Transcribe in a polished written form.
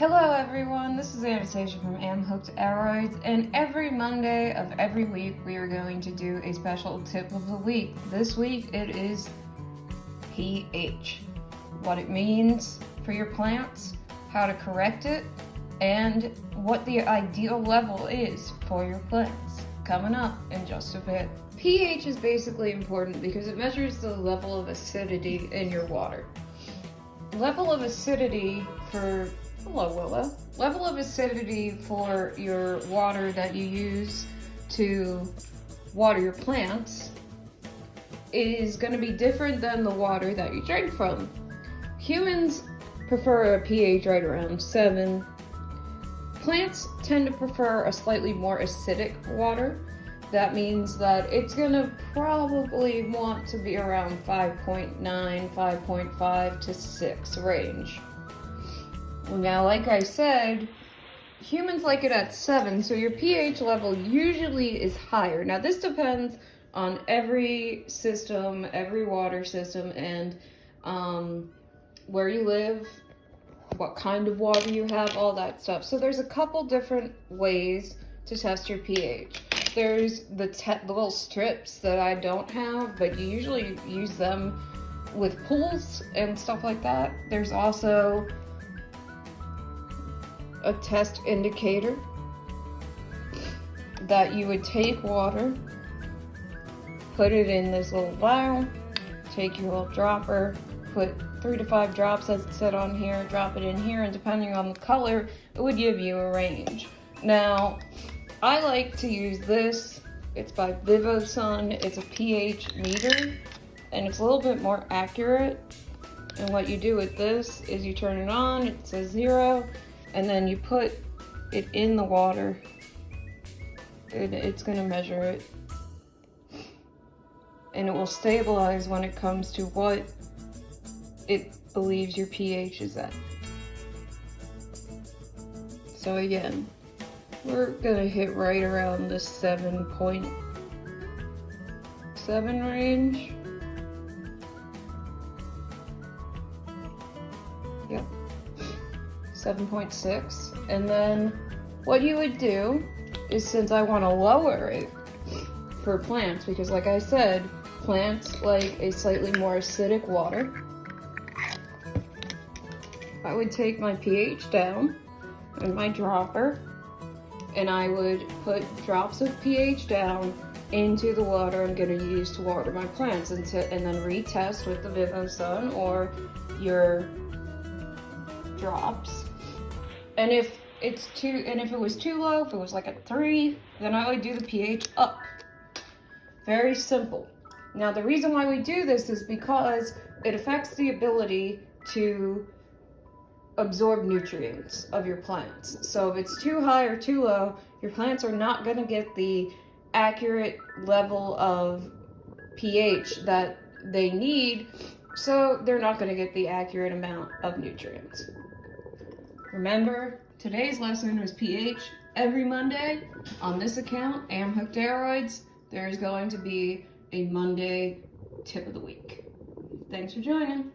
Hello everyone, this is Anastasia from Am Hooked Aroids, and every Monday of every week we are going to do a special tip of the week. This week it is pH. What it means for your plants, how to correct it, and what the ideal level is for your plants. Coming up in just a bit. pH is basically important because it measures the level of acidity in your water. Level of acidity for Hello, Willow. Level of acidity for your water that you use to water your plants is going to be different than the water that you drink from. Humans prefer a pH right around 7. Plants tend to prefer a slightly more acidic water. That means that it's going to probably want to be around 5.9, 5.5 to 6 range. Now, like I said, humans like it at 7, so your pH level usually is higher. Now, this depends on every system, every water system, and where you live, what kind of water you have, all that stuff. So there's a couple different ways to test your pH. There's the little strips that I don't have, but you usually use them with pools and stuff like that. There's also a test indicator that you would take water, put it in this little vial, take your little dropper, put 3 to 5 drops as it said on here, drop it in here, and depending on the color, it would give you a range. Now, I like to use this. It's by Vivosun. It's a pH meter, and it's a little bit more accurate. And what you do with this is you turn it on, it says 0, and then you put it in the water, and it's going to measure it. And it will stabilize when it comes to what it believes your pH is at. So again, we're going to hit right around the 7.7 range. Yep. 7.6, and then what you would do is, since I want to lower it for plants, because like I said, plants like a slightly more acidic water, I would take my pH down and my dropper, and I would put drops of pH down into the water I'm going to use to water my plants, and then retest with the Vivosun or your drops. And if it was too low, if it was like a 3, then I would do the pH up. Very simple. Now, the reason why we do this is because it affects the ability to absorb nutrients of your plants. So if it's too high or too low, your plants are not going to get the accurate level of pH that they need, so they're not going to get the accurate amount of nutrients. Remember, today's lesson was pH. Every Monday on this account, Am Hooked Aroids, there's going to be a Monday tip of the week. Thanks for joining.